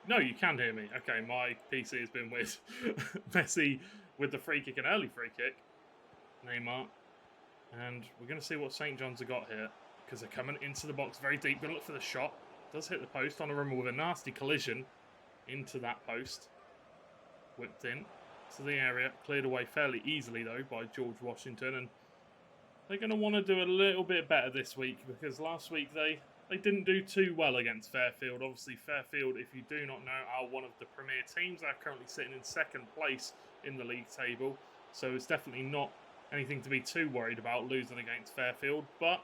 No, you can hear me. Okay, my PC has been weird. Messi with the free kick, an early free kick. Neymar. And we're going to see what St. John's have got here. Because they're coming into the box very deep. Going to look for the shot. Does hit the post. Donnarumma with a nasty collision into that post. Whipped in to the area. Cleared away fairly easily, though, by George Washington. And they're going to want to do a little bit better this week. Because last week they didn't do too well against Fairfield. Obviously, Fairfield, if you do not know, are one of the premier teams. They're currently sitting in second place in the league table. So it's definitely not anything to be too worried about losing against Fairfield. But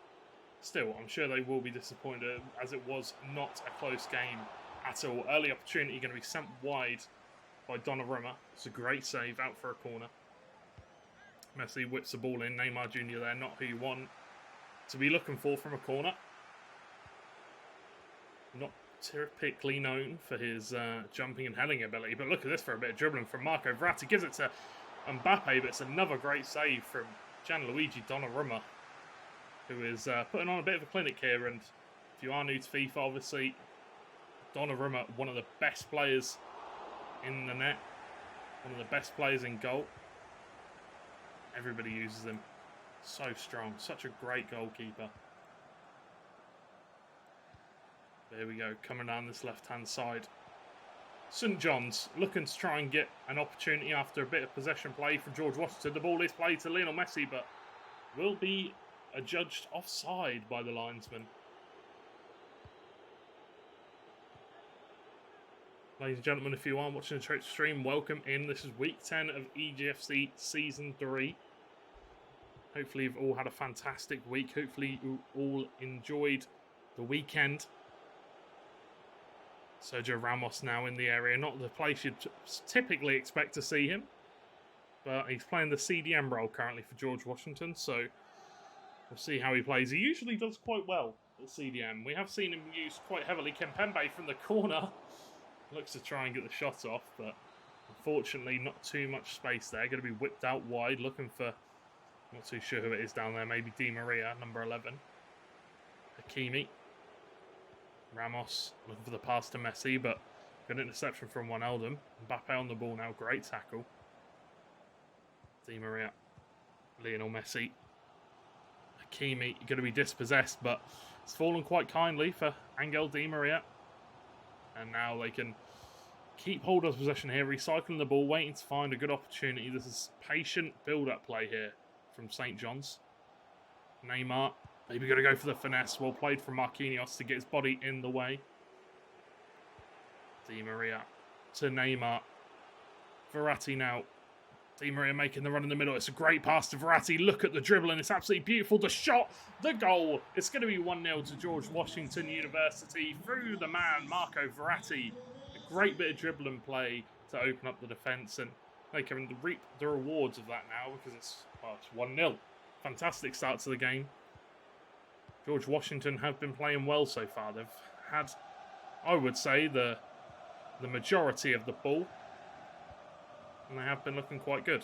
still, I'm sure they will be disappointed as it was not a close game at all. Early opportunity going to be sent wide by Donnarumma. It's a great save out for a corner. Messi whips the ball in. Neymar Jr. there, not who you want to be looking for from a corner. Not typically known for his jumping and heading ability, but look at this for a bit of dribbling from Marco Verratti. Gives it to Mbappe, but it's another great save from Gianluigi Donnarumma, who is putting on a bit of a clinic here. And if you are new to FIFA, obviously, Donnarumma, one of the best players in the net, one of the best players in goal. Everybody uses him. So strong, such a great goalkeeper. There we go, coming down this left-hand side. St. John's looking to try and get an opportunity after a bit of possession play from George Washington. The ball is played to Lionel Messi, but will be adjudged offside by the linesman. Ladies and gentlemen, if you are watching the Twitch stream, welcome in. This is week 10 of EGFC Season 3. Hopefully you've all had a fantastic week. Hopefully you all enjoyed the weekend. Sergio Ramos now in the area. Not the place you'd typically expect to see him. But he's playing the CDM role currently for George Washington. So we'll see how he plays. He usually does quite well at CDM. We have seen him used quite heavily. Kimpembe from the corner. Looks to try and get the shot off. But unfortunately not too much space there. Going to be whipped out wide. Looking for... Not too sure who it is down there. Maybe Di Maria, number 11. Hakimi. Ramos looking for the pass to Messi, but good interception from Wijnaldum. Mbappe on the ball now, great tackle. Di Maria, Lionel Messi. Hakimi going to be dispossessed, but it's fallen quite kindly for Angel Di Maria. And now they can keep hold of possession here, recycling the ball, waiting to find a good opportunity. This is patient build-up play here from St. John's. Neymar. Maybe going to go for the finesse. Well played from Marquinhos to get his body in the way. Di Maria to Neymar. Verratti now. Di Maria making the run in the middle. It's a great pass to Verratti. Look at the dribbling. It's absolutely beautiful. The shot, the goal. It's going to be 1-0 to George Washington University through the man, Marco Verratti. A great bit of dribbling play to open up the defence. And they can reap the rewards of that now because it's 1-0. Fantastic start to the game. George Washington have been playing well so far. They've had, I would say, the majority of the ball. And they have been looking quite good.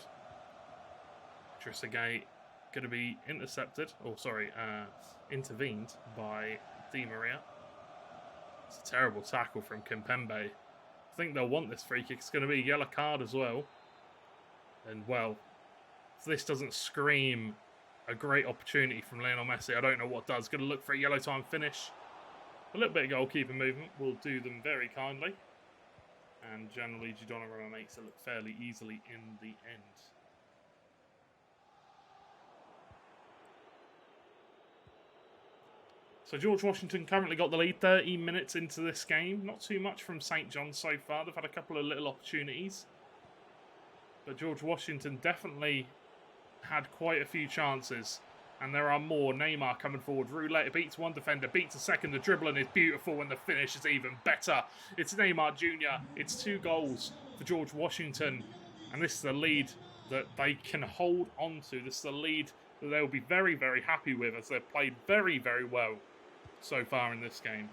Trezeguet going to be intercepted. Intervened by Di Maria. It's a terrible tackle from Kimpembe. I think they'll want this free kick. It's going to be a yellow card as well. And, well, if this doesn't scream a great opportunity from Lionel Messi, I don't know what does. Going to look for a yellow time finish. A little bit of goalkeeper movement will do them very kindly. And Gianluigi Donnarumma makes it look fairly easily in the end. So George Washington currently got the lead 30 minutes into this game. Not too much from St. John's so far. They've had a couple of little opportunities. But George Washington definitely had quite a few chances. And there are more. Neymar coming forward. Roulette beats one defender, beats a second. The dribbling is beautiful and the finish is even better. It's Neymar Jr. It's 2 goals for George Washington. And this is the lead that they can hold on to. This is the lead that they'll be very, very happy with as they've played very, very well so far in this game.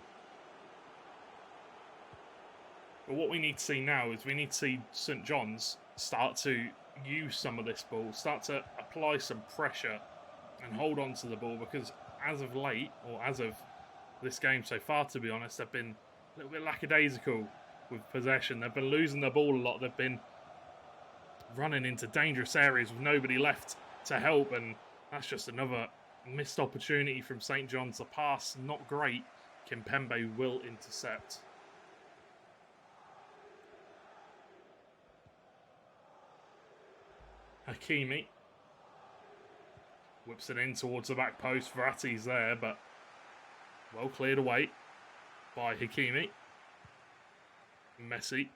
But what we need to see now is we need to see St. John's start to use some of this ball, start to apply some pressure and hold on to the ball, because as of late, or as of this game so far, to be honest, they've been a little bit lackadaisical with possession. They've been losing the ball a lot. They've been running into dangerous areas with nobody left to help, and that's just another missed opportunity from St. John's. The pass, not great. Kimpembe will intercept. Hakimi whips it in towards the back post. Verratti's there, but well cleared away by Hakimi. Messi.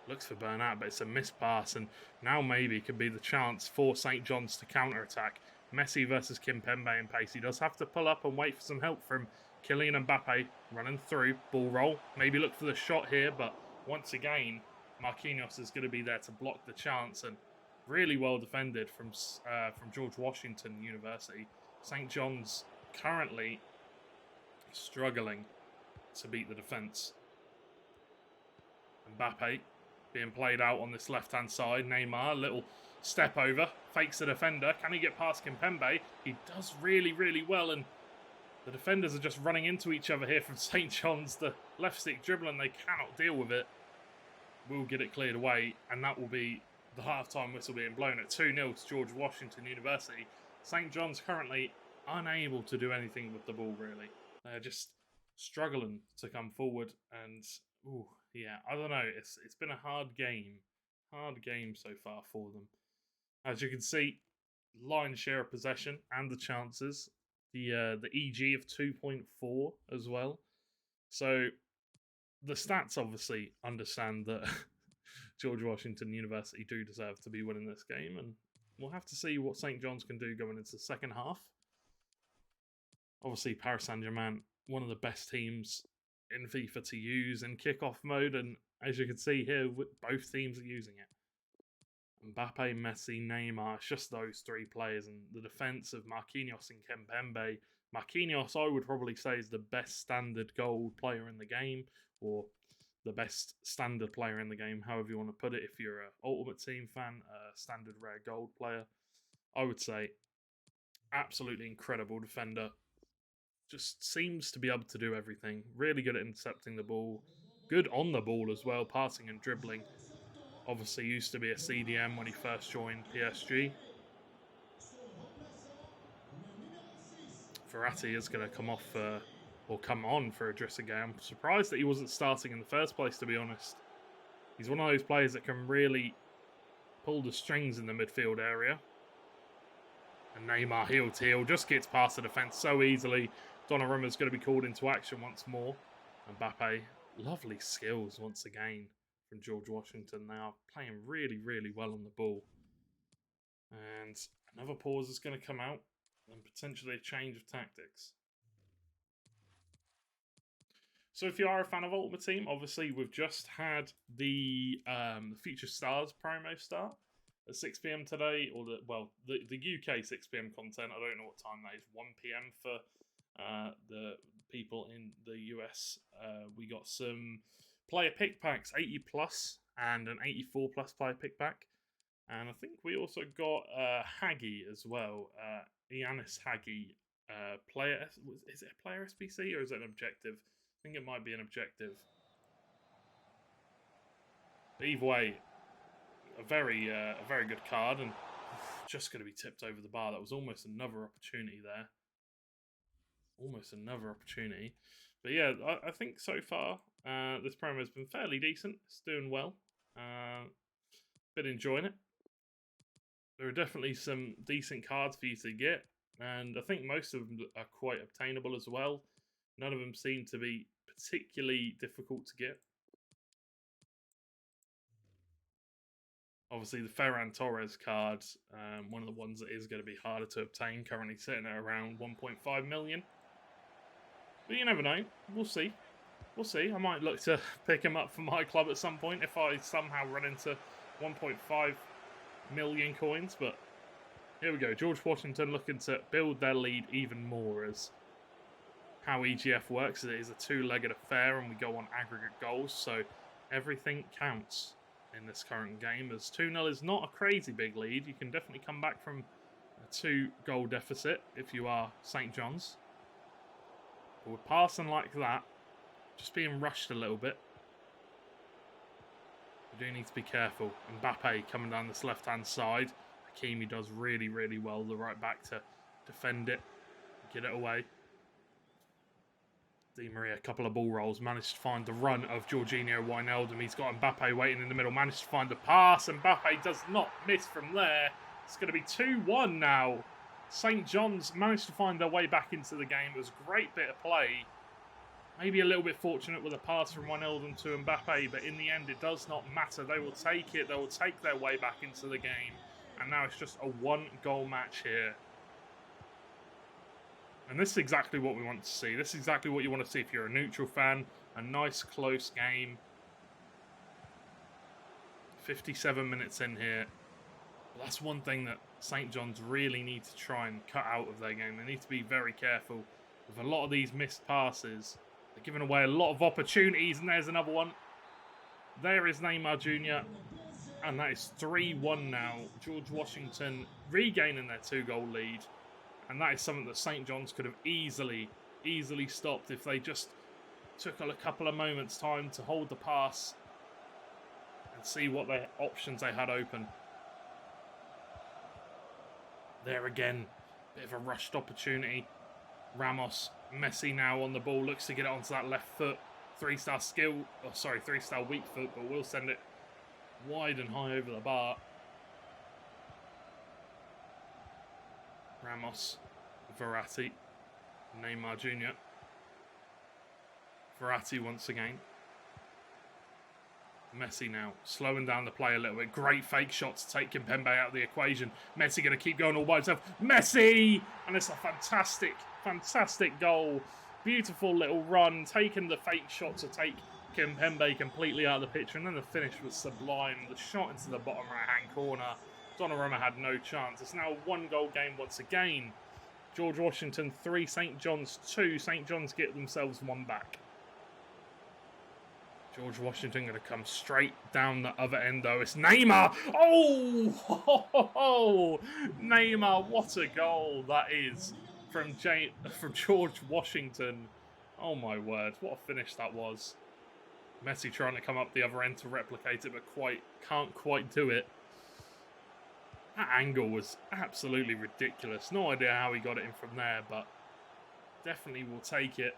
Looks for Bernat, but it's a missed pass, and now maybe could be the chance for St. John's to counter-attack. Messi versus Kimpembe in pace. He does have to pull up and wait for some help from Kylian Mbappe running through. Ball roll. Maybe look for the shot here, but once again, Marquinhos is going to be there to block the chance, and really well defended from George Washington University. St. John's currently struggling to beat the defence. Mbappe being played out on this left-hand side. Neymar, little step over, fakes the defender. Can he get past Kimpembe? He does really, really well, and the defenders are just running into each other here from St. John's. The left stick dribbling, they cannot deal with it. We'll get it cleared away, and that will be the half-time whistle being blown at 2-0 to George Washington University. St. John's currently unable to do anything with the ball, really. They're just struggling to come forward, and ooh, yeah, I don't know. It's been a hard game so far for them. As you can see, lion's share of possession and the chances. The EG of 2.4 as well. So the stats obviously understand that George Washington University do deserve to be winning this game, and we'll have to see what St. John's can do going into the second half. Obviously, Paris Saint-Germain, one of the best teams in FIFA to use in kickoff mode, and as you can see here, both teams are using it. Mbappe, Messi, Neymar, it's just those three players, and the defence of Marquinhos and Kimpembe. Marquinhos, I would probably say, is the best standard gold player in the game, or the best standard player in the game, however you want to put it. If you're an Ultimate Team fan, a standard rare gold player, I would say absolutely incredible defender. Just seems to be able to do everything. Really good at intercepting the ball. Good on the ball as well, passing and dribbling. Obviously used to be a CDM when he first joined PSG. Verratti is going to come off or come on for Idrissa Gueye. I'm surprised that he wasn't starting in the first place, to be honest. He's one of those players that can really pull the strings in the midfield area. And Neymar, heel to heel, just gets past the defence so easily. Donnarumma's going to be called into action once more. Mbappe, lovely skills once again from George Washington. They are playing really, really well on the ball. And another pause is going to come out, and potentially a change of tactics. So if you are a fan of Ultimate Team, obviously we've just had the Future Stars promo start at 6 PM today, or the UK 6 PM content. I don't know what time that is. 1 PM for the people in the US. We got some player pick packs, 80 plus and an 84 plus player pick pack, and I think we also got Hagi as well. Ianis Hagi, player. Is it a player SBC or is it an objective? I think it might be an objective. But either way, a very good card, and just going to be tipped over the bar. That was almost another opportunity there. Almost another opportunity. But yeah, I think so far this promo has been fairly decent. It's doing well. Been enjoying it. There are definitely some decent cards for you to get, and I think most of them are quite obtainable as well. None of them seem to be particularly difficult to get. Obviously, the Ferran Torres card, one of the ones that is going to be harder to obtain, currently sitting at around 1.5 million. But you never know. We'll see. We'll see. I might look to pick him up for my club at some point if I somehow run into 1.5 million coins. But here we go. George Washington looking to build their lead even more, as how EGF works. It is a two-legged affair, and we go on aggregate goals, so everything counts in this current game. As 2-0 is not a crazy big lead. You can definitely come back from a 2-goal deficit if you are St. John's. But with passing like that, just being rushed a little bit, we do need to be careful. Mbappe coming down this left-hand side. Hakimi does really, really well, the right back, to defend it, get it away. Di Maria, a couple of ball rolls, managed to find the run of Jorginho Wijnaldum. He's got Mbappe waiting in the middle, managed to find the pass. Mbappe does not miss from there. It's going to be 2-1 now. St. John's managed to find their way back into the game. It was a great bit of play. Maybe a little bit fortunate with a pass from Wijnaldum to Mbappe, but in the end it does not matter. They will take it. They will take their way back into the game. And now it's just a one-goal match here. And this is exactly what we want to see. This is exactly what you want to see if you're a neutral fan. A nice, close game. 57 minutes in here. But that's one thing that St. John's really need to try and cut out of their game. They need to be very careful with a lot of these missed passes. They're giving away a lot of opportunities, and there's another one. There is Neymar Jr., and that is 3-1 now. George Washington regaining their 2-goal lead. And that is something that St. John's could have easily stopped if they just took a couple of moments' time to hold the pass and see what their options they had open. There again, bit of a rushed opportunity. Ramos, Messi now on the ball, looks to get it onto that left foot. 3-star skill, 3-star weak foot, but we'll send it wide and high over the bar. Ramos, Verratti, Neymar Jr. Verratti once again. Messi now, slowing down the play a little bit. Great fake shot to take Kimpembe out of the equation. Messi going to keep going all by himself. Messi! And it's a fantastic goal. Beautiful little run, taking the fake shot to take Kimpembe completely out of the picture. And then the finish was sublime. The shot into the bottom right-hand corner. Donnarumma had no chance. It's now a 1-goal game once again. George Washington 3, St. John's 2. St. John's get themselves 1 back. George Washington going to come straight down the other end, though. It's Neymar. Oh! Neymar, what a goal that is from George Washington. Oh, my word. What a finish that was. Messi trying to come up the other end to replicate it, but can't quite do it. That angle was absolutely ridiculous. No idea how he got it in from there, but definitely will take it.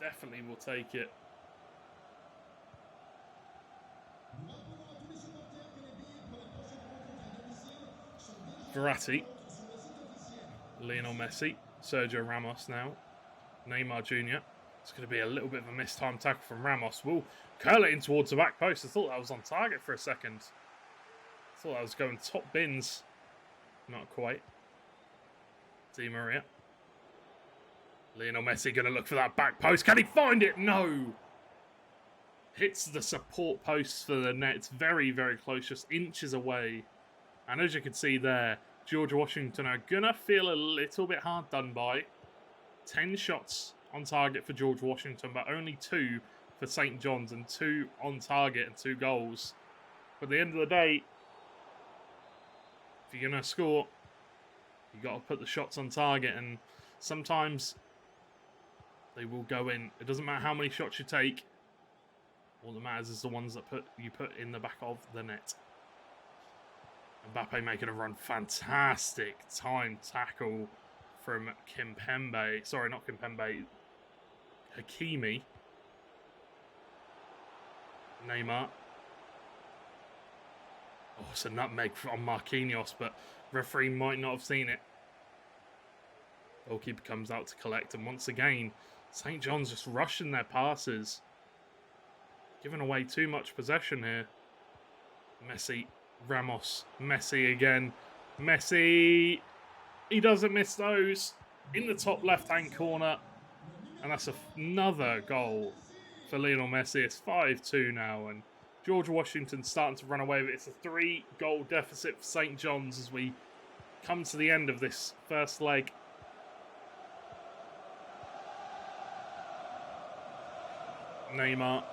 Definitely will take it. Verratti. Lionel Messi. Sergio Ramos now. Neymar Jr. It's going to be a little bit of a mistimed tackle from Ramos. We'll curl it in towards the back post. I thought that was on target for a second. Thought I was going top bins. Not quite. Di Maria. Lionel Messi going to look for that back post. Can he find it? No. Hits the support post for the net. It's very, very close. Just inches away. And as you can see there, George Washington are going to feel a little bit hard done by. 10 shots on target for George Washington, but only 2 for St. John's, and 2 on target and 2 goals. But at the end of the day, if you're going to score, you've got to put the shots on target, and sometimes they will go in. It doesn't matter how many shots you take. All that matters is the ones that you put in the back of the net. Mbappe making a run. Fantastic time tackle from Kimpembe. Sorry, not Kimpembe. Hakimi. Neymar. Oh, it's a nutmeg on Marquinhos, but referee might not have seen it. Goalkeeper comes out to collect, and once again, St. John's just rushing their passes. Giving away too much possession here. Messi, Ramos, Messi again. Messi, he doesn't miss those. In the top left-hand corner. And that's another goal for Lionel Messi. It's 5-2 now, and George Washington starting to run away with it. It's a 3-goal deficit for St. John's as we come to the end of this first leg. Neymar.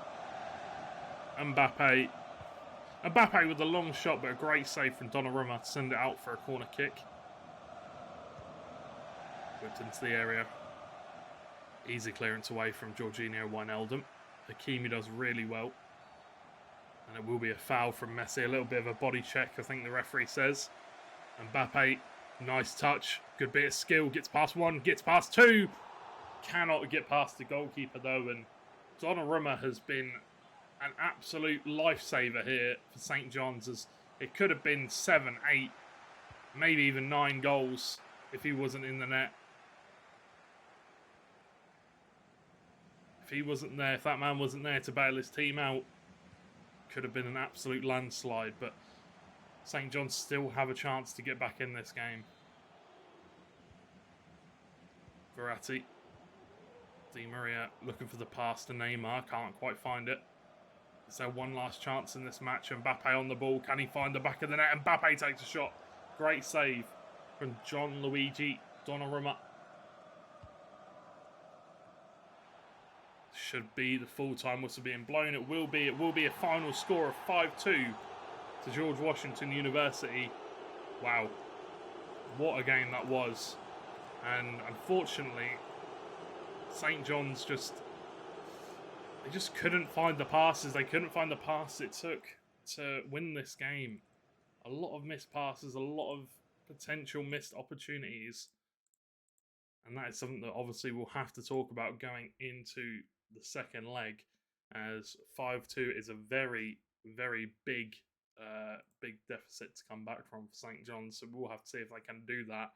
Mbappe. Mbappe with a long shot, but a great save from Donnarumma to send it out for a corner kick. Whipped into the area. Easy clearance away from Jorginho Wijnaldum. Hakimi does really well. And it will be a foul from Messi. A little bit of a body check, I think the referee says. Mbappe, nice touch. Good bit of skill. Gets past one, gets past two. Cannot get past the goalkeeper though. And Donnarumma has been an absolute lifesaver here for St. John's, as it could have been 7, 8, maybe even 9 goals if he wasn't in the net. If he wasn't there, if that man wasn't there to bail his team out, could have been an absolute landslide. But St. John's still have a chance to get back in this game. Verratti. Di Maria looking for the pass to Neymar. Can't quite find it. Is there one last chance in this match? Mbappe on the ball. Can he find the back of the net? Mbappe takes a shot. Great save from Gianluigi Donnarumma. Should be the full-time whistle being blown. It will be. It will be a final score of 5-2 to George Washington University. Wow. What a game that was. And unfortunately, St. John's they just couldn't find the passes. They couldn't find the pass it took to win this game. A lot of missed passes, a lot of potential missed opportunities. And that is something that obviously we'll have to talk about going into the second leg, as 5-2 is a very, very big deficit to come back from for St. John's. So we'll have to see if they can do that.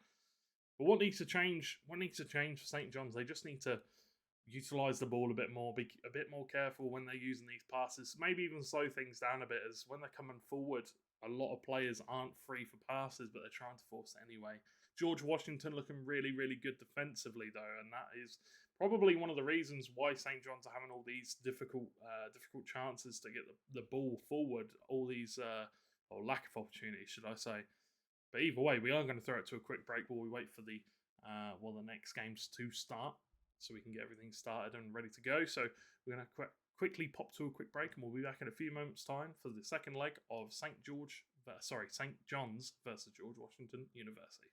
But what needs to change? What needs to change for St. John's? They just need to utilise the ball a bit more, be a bit more careful when they're using these passes. Maybe even slow things down a bit, as when they're coming forward, a lot of players aren't free for passes, but they're trying to force it anyway. George Washington looking really, really good defensively, though, and that is probably one of the reasons why St. John's are having all these difficult chances to get the ball forward, all these, or lack of opportunities, should I say. But either way, we are going to throw it to a quick break while we wait for the next games to start, so we can get everything started and ready to go. So we're going to quickly pop to a quick break, and we'll be back in a few moments' time for the second leg of St. John's versus George Washington University.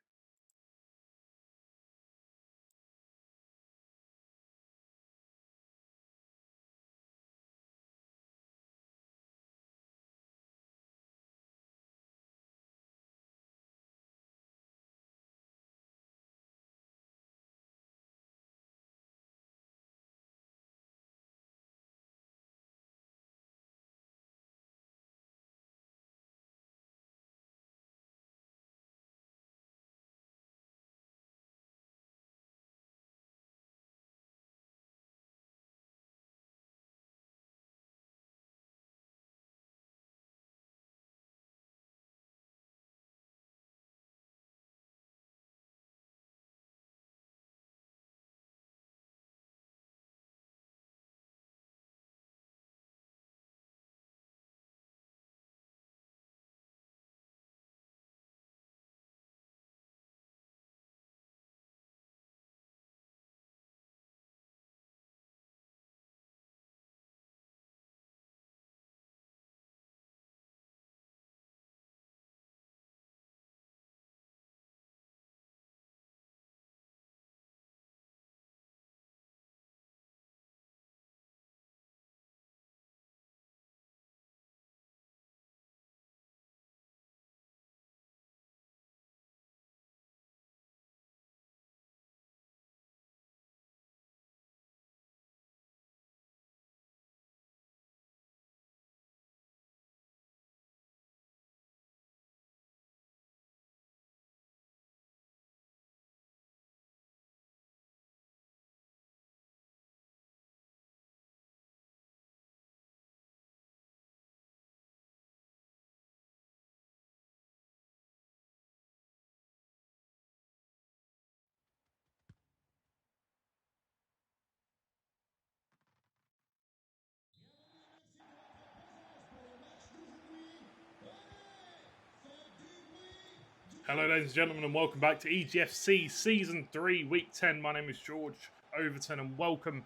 Hello, ladies and gentlemen, and welcome back to EGFC Season 3, Week 10. My name is George Overton, and welcome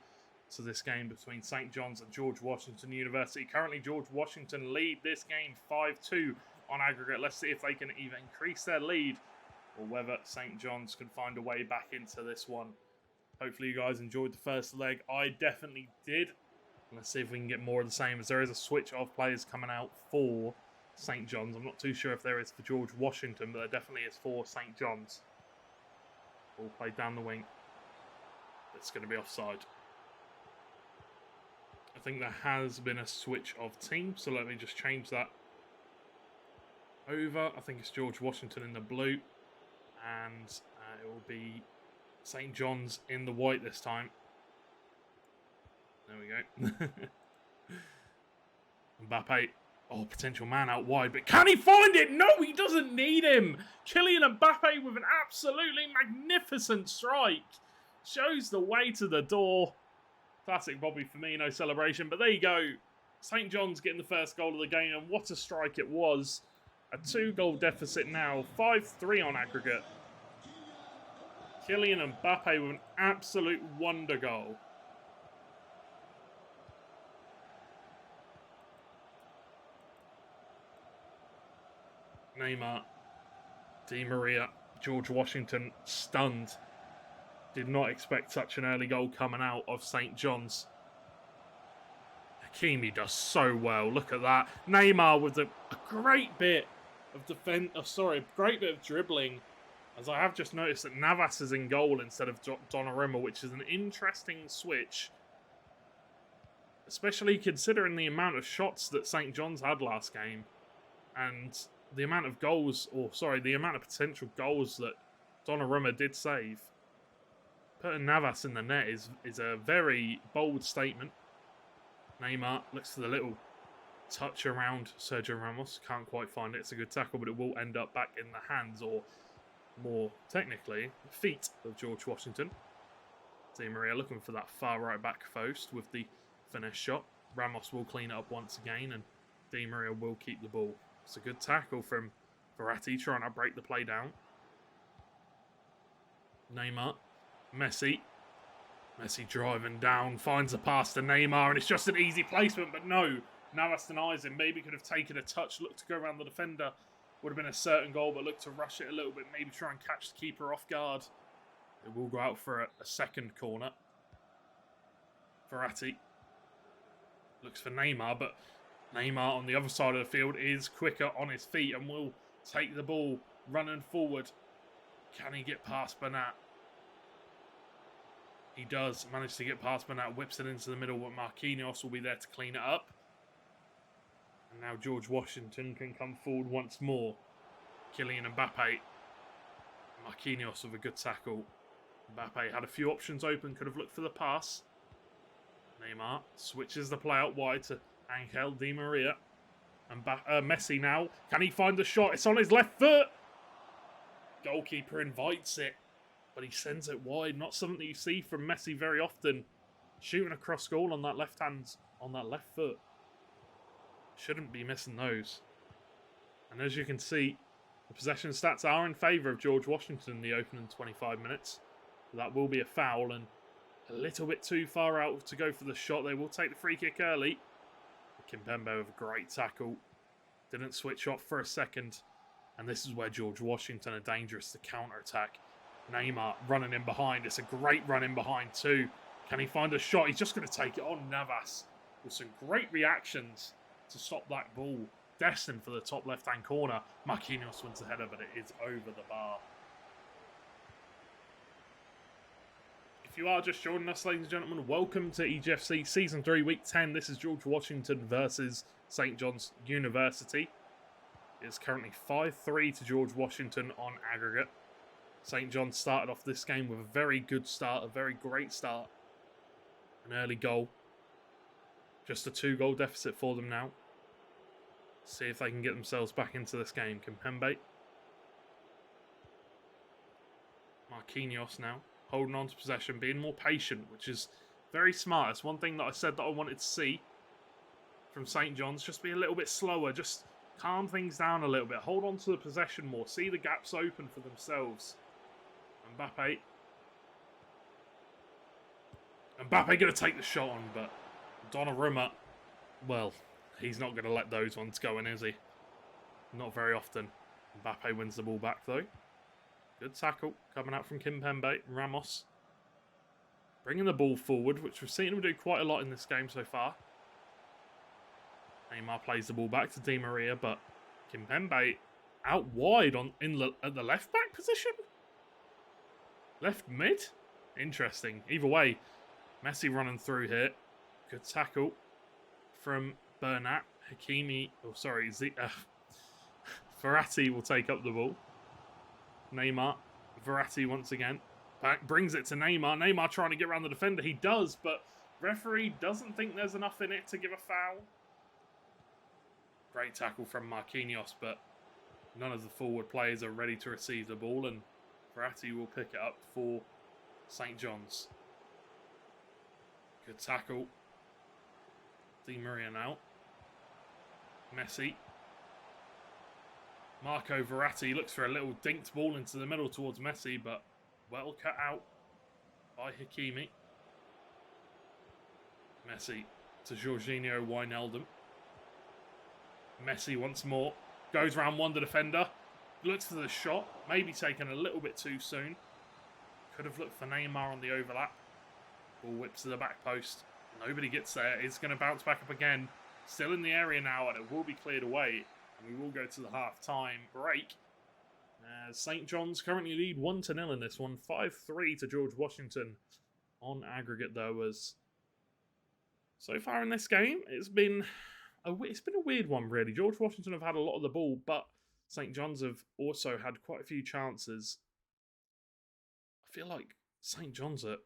to this game between St. John's and George Washington University. Currently, George Washington lead this game 5-2 on aggregate. Let's see if they can either increase their lead or whether St. John's can find a way back into this one. Hopefully you guys enjoyed the first leg. I definitely did. Let's see if we can get more of the same, as there is a switch of players coming out for St. John's. I'm not too sure if there is for George Washington, but there definitely is for St. John's. Ball played down the wing. It's going to be offside. I think there has been a switch of teams, so let me just change that over. I think it's George Washington in the blue, and it will be St. John's in the white this time. There we go. Mbappe. Oh, potential man out wide, but can he find it? No, he doesn't need him. Kylian Mbappe with an absolutely magnificent strike. Shows the way to the door. Classic Bobby Firmino celebration, but there you go. St. John's getting the first goal of the game, and what a strike it was. A 2-goal deficit now, 5-3 on aggregate. Kylian Mbappe with an absolute wonder goal. Neymar, Di Maria, George Washington stunned. Did not expect such an early goal coming out of St. John's. Hakimi does so well. Look at that. Neymar with a great bit of great bit of dribbling. As I have just noticed that Navas is in goal instead of Donnarumma, which is an interesting switch. Especially considering the amount of shots that St. John's had last game. And the amount of goals, the amount of potential goals that Donnarumma did save. Putting Navas in the net is a very bold statement. Neymar looks for the little touch around Sergio Ramos. Can't quite find it. It's a good tackle, but it will end up back in the hands, or more technically, the feet of George Washington. Di Maria looking for that far right back post with the finesse shot. Ramos will clean it up once again, and Di Maria will keep the ball. It's a good tackle from Verratti trying to break the play down. Neymar. Messi driving down, finds a pass to Neymar, and it's just an easy placement, but no. Navas denies him. Maybe could have taken a touch, looked to go around the defender. Would have been a certain goal, but looked to rush it a little bit, maybe try and catch the keeper off guard. It will go out for a second corner. Verratti looks for Neymar, but Neymar on the other side of the field is quicker on his feet and will take the ball running forward. Can he get past Bernat? He does manage to get past Bernat, whips it into the middle, but Marquinhos will be there to clean it up. And now George Washington can come forward once more. Kylian Mbappe. Marquinhos with a good tackle. Mbappe had a few options open, could have looked for the pass. Neymar switches the play out wide to Angel Di Maria. And Messi now. Can he find the shot? It's on his left foot. Goalkeeper invites it, but he sends it wide. Not something that you see from Messi very often. Shooting across goal on that left foot. Shouldn't be missing those. And as you can see, the possession stats are in favour of George Washington in the opening 25 minutes. That will be a foul, and a little bit too far out to go for the shot. They will take the free kick early. Kimpembe with a great tackle. Didn't switch off for a second. And this is where George Washington are dangerous to counter-attack. Neymar running in behind. It's a great run in behind too. Can he find a shot? He's just going to take it on Navas with some great reactions to stop that ball. Destined for the top left-hand corner. Marquinhos wins the header, but it is over the bar. If you are just joining us, ladies and gentlemen, welcome to EGFC Season 3, Week 10. This is George Washington versus St. John's University. It's currently 5-3 to George Washington on aggregate. St. John's started off this game with a very good start, a very great start. An early goal. Just a 2-goal deficit for them now. See if they can get themselves back into this game. Kimpembe. Marquinhos now. Holding on to possession, being more patient, which is very smart. It's one thing that I said that I wanted to see from St. John's. Just be a little bit slower. Just calm things down a little bit. Hold on to the possession more. See the gaps open for themselves. Mbappe going to take the shot on, but Donnarumma, well, he's not going to let those ones go in, is he? Not very often. Mbappe wins the ball back, though. Good tackle coming out from Kimpembe. Ramos. bringing the ball forward, which we've seen him do quite a lot in this game so far. Neymar plays the ball back to Di Maria, but Kimpembe out wide at the left back position? Left mid? Interesting. Either way, Messi running through here. Good tackle from Bernat. Hakimi, Verratti will take up the ball. Neymar, Verratti once again. Back, brings it to Neymar. Neymar trying to get around the defender. He does, but referee doesn't think there's enough in it to give a foul. Great tackle from Marquinhos, but none of the forward players are ready to receive the ball, and Verratti will pick it up for St. John's. Good tackle. Di Maria now. Messi. Marco Verratti looks for a little dinked ball into the middle towards Messi, but well cut out by Hakimi. Messi to Jorginho Wijnaldum. Messi once more. Goes round one the defender. Looks for the shot. Maybe taken a little bit too soon. Could have looked for Neymar on the overlap. Ball whips to the back post. Nobody gets there. It's going to bounce back up again. Still in the area now, and it will be cleared away. And we will go to the half-time break. St. John's currently lead 1-0 in this one. 5-3 to George Washington on aggregate, though, as so far in this game, it's been a weird one, really. George Washington have had a lot of the ball, but St. John's have also had quite a few chances. I feel like St. John's are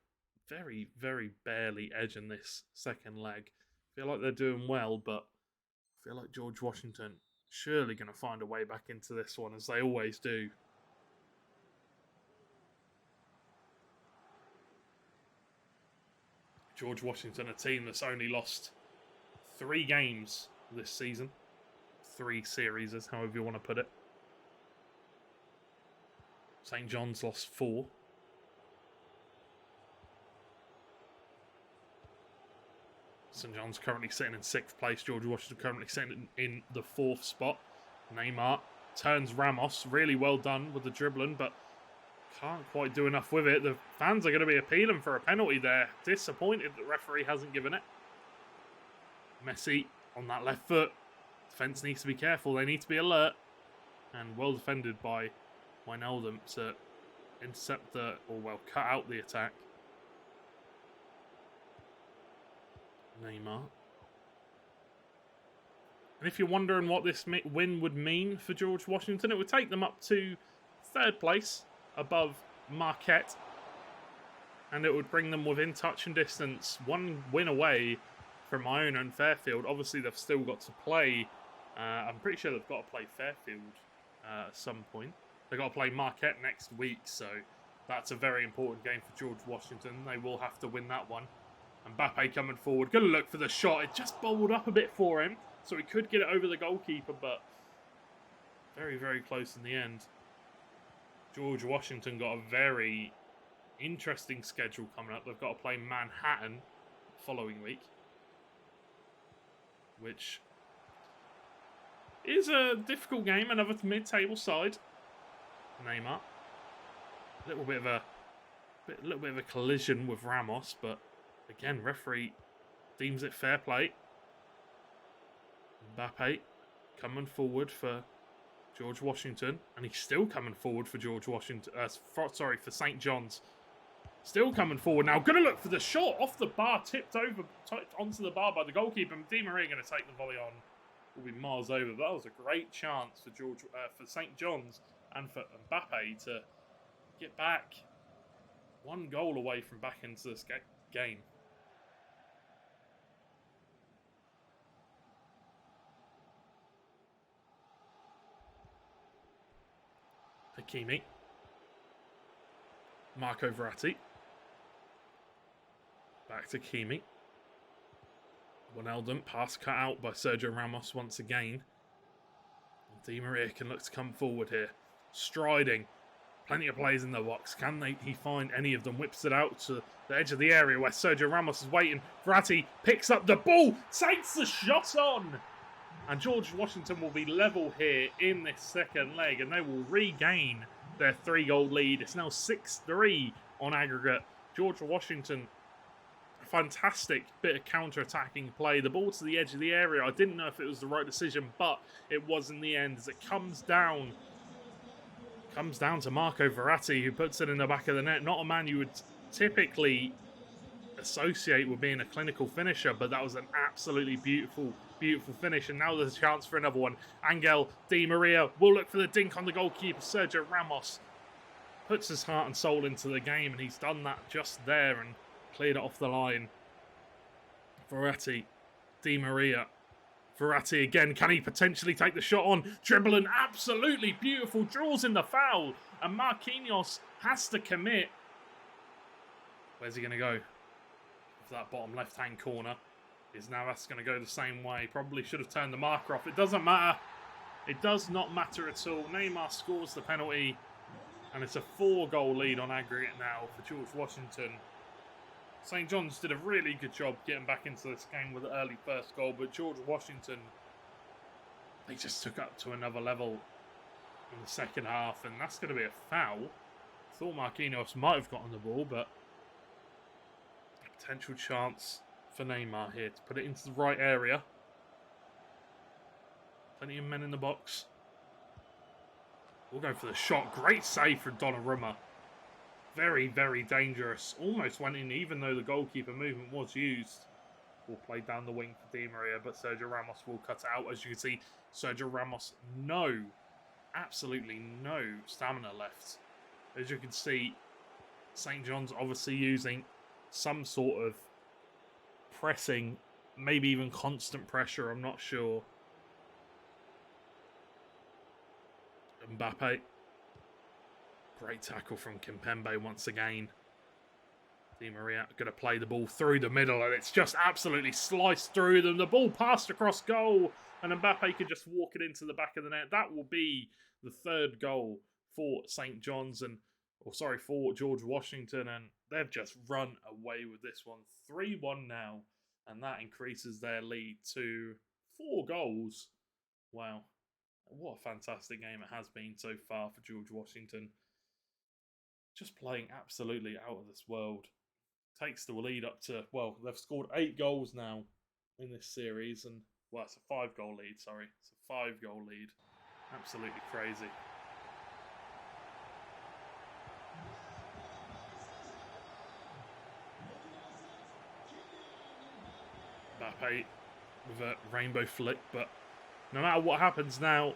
very, very barely edging this second leg. I feel like they're doing well, but I feel like George Washington surely going to find a way back into this one, as they always do. George Washington, a team that's only lost 3 games this season. 3 series, is however you want to put it. St. John's lost 4. St. John's currently sitting in 6th place. George Washington currently sitting in the 4th spot. Neymar turns Ramos. Really well done with the dribbling, but can't quite do enough with it. The fans are going to be appealing for a penalty there. Disappointed the referee hasn't given it. Messi on that left foot. Defence needs to be careful. They need to be alert. And well defended by Wijnaldum to intercept cut out the attack. Neymar. And if you're wondering what this win would mean for George Washington, it would take them up to 3rd place above Marquette. And it would bring them within touch and distance, 1 win away from Iona and Fairfield. Obviously, they've still got to play. I'm pretty sure they've got to play Fairfield at some point. They've got to play Marquette next week, so that's a very important game for George Washington. They will have to win that one. Mbappe coming forward. Going to look for the shot. It just bobbled up a bit for him, so he could get it over the goalkeeper, but very, very close in the end. George Washington got a very interesting schedule coming up. They've got to play Manhattan the following week, which is a difficult game. Another mid-table side. Neymar. A little bit of a collision with Ramos, but again, referee deems it fair play. Mbappe coming forward for George Washington, and he's still coming forward for George Washington. For St. John's. Still coming forward now. Going to look for the shot off the bar, tipped onto the bar by the goalkeeper. Di Maria going to take the volley on. Will be miles over. That was a great chance for St. John's and for Mbappe to get back 1 goal away from back into this game. Hakimi. Marco Verratti. Back to Hakimi. Wijnaldum, pass cut out by Sergio Ramos once again. Di Maria can look to come forward here. Striding. Plenty of players in the box. Can he find any of them? Whips it out to the edge of the area where Sergio Ramos is waiting. Verratti picks up the ball. Takes the shot on. And George Washington will be level here in this second leg. And they will regain their 3-goal lead. It's now 6-3 on aggregate. George Washington fantastic bit of counter-attacking play. The ball to the edge of the area. I didn't know if it was the right decision, but it was in the end as it comes down to Marco Verratti, who puts it in the back of the net. Not a man you would typically associate with being a clinical finisher, but that was an absolutely beautiful finish. And now there's a chance for another one. Angel Di Maria will look for the dink on the goalkeeper. Sergio Ramos puts his heart and soul into the game, and he's done that just there and cleared it off the line. Verratti, Di Maria. Verratti again, can he potentially take the shot on? Dribbling, absolutely beautiful, draws in the foul, and Marquinhos has to commit. Where's he going to go? For that bottom left-hand corner. Is Navas going to go the same way? Probably should have turned the marker off. It doesn't matter. It does not matter at all. Neymar scores the penalty, and it's a 4-goal lead on aggregate now for George Washington. St. John's did a really good job getting back into this game with the early first goal, but George Washington, they just took up to another level in the second half, and that's going to be a foul. Thought Marquinhos might have gotten the ball, but a potential chance for Neymar here to put it into the right area. Plenty of men in the box. We'll go for the shot. Great save from Donnarumma. Very, very dangerous. Almost went in, even though the goalkeeper movement was used. Will play down the wing for Di Maria, but Sergio Ramos will cut it out. As you can see, Sergio Ramos, absolutely no stamina left. As you can see, St. John's obviously using some sort of pressing, maybe even constant pressure, I'm not sure. Mbappe. Great tackle from Kimpembe once again. Di Maria going to play the ball through the middle, and it's just absolutely sliced through them. The ball passed across goal, and Mbappe could just walk it into the back of the net. That will be the 3rd goal for St. John's, for George Washington, and they've just run away with this one. 3-1 now, and that increases their lead to 4 goals. Wow. What a fantastic game it has been so far for George Washington. Just playing absolutely out of this world. Takes the lead up to, well, they've scored 8 goals now in this series. And, well, it's a 5-goal lead, sorry. It's a 5-goal lead. Absolutely crazy. Mbappe with a rainbow flick, but no matter what happens now,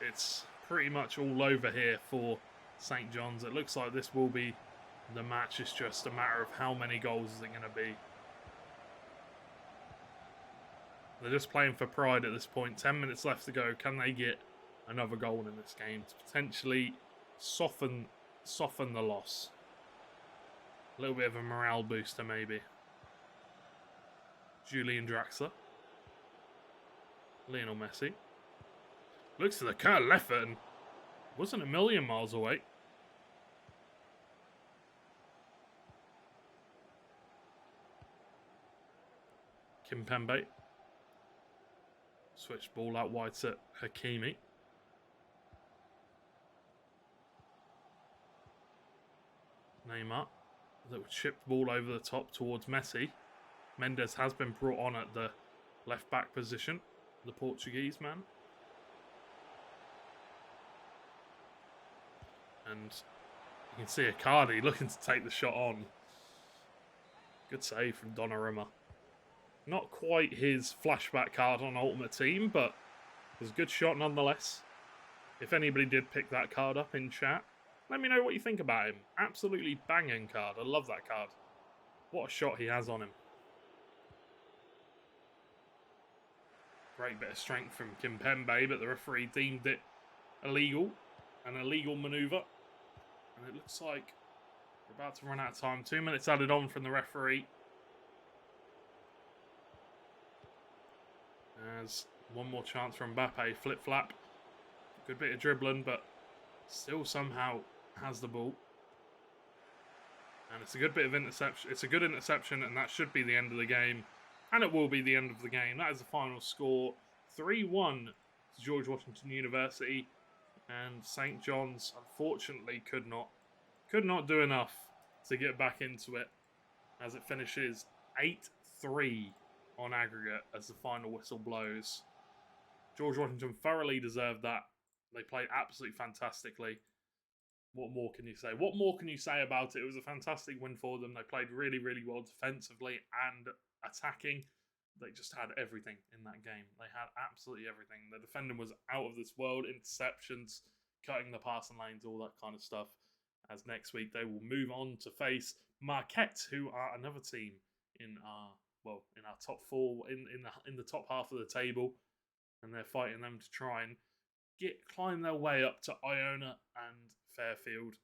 it's pretty much all over here for St. John's. It looks like this will be the match. It's just a matter of how many goals is it going to be. They're just playing for pride at this point. 10 minutes left to go. Can they get another goal in this game to potentially soften the loss? A little bit of a morale booster maybe. Julian Draxler. Lionel Messi. Looks to the curl left foot and wasn't a million miles away. Kimpembe. Switch ball out wide to Hakimi. Neymar. That would chip the ball over the top towards Messi. Mendes has been brought on at the left back position. The Portuguese man. And you can see Icardi looking to take the shot on. Good save from Donnarumma. Not quite his flashback card on Ultimate Team, but it was a good shot nonetheless. If anybody did pick that card up in chat, let me know what you think about him. Absolutely banging card. I love that card. What a shot he has on him. Great bit of strength from Kimpembe, but the referee deemed it illegal. An illegal manoeuvre. And it looks like we're about to run out of time. 2 minutes added on from the referee. As one more chance from Mbappe. Flip-flap. Good bit of dribbling, but still somehow has the ball. And it's a good bit of interception. It's a good interception, and that should be the end of the game. And it will be the end of the game. That is the final score. 3-1 to George Washington University. And St. John's, unfortunately, could not do enough to get back into it, as it finishes 8-3 on aggregate as the final whistle blows. George Washington thoroughly deserved that. They played absolutely fantastically. What more can you say? What more can you say about it? It was a fantastic win for them. They played really, really well defensively and attacking. They just had everything in that game. They had absolutely everything. The defending was out of this world. Interceptions, cutting the passing lanes, all that kind of stuff. As next week they will move on to face Marquette, who are another team in our top four, in the top half of the table, and they're fighting them to try and climb their way up to Iona and Fairfield.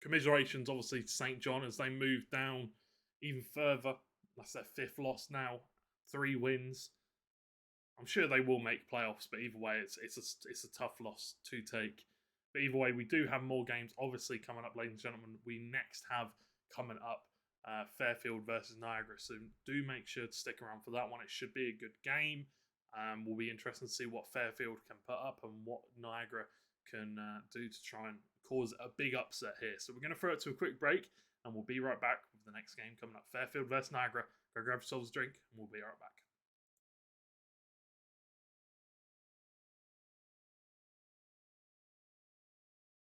Commiserations, obviously, to St. John as they move down even further. That's their 5th loss now, 3 wins. I'm sure they will make playoffs, but either way, it's a tough loss to take. But either way, we do have more games, obviously, coming up, ladies and gentlemen. We next have coming up Fairfield versus Niagara, so do make sure to stick around for that one. It should be a good game. Will be interesting to see what Fairfield can put up and what Niagara can do to try and cause a big upset here. So we're going to throw it to a quick break, and we'll be right back with the next game coming up. Fairfield versus Niagara. Go grab yourselves a drink, and we'll be right back.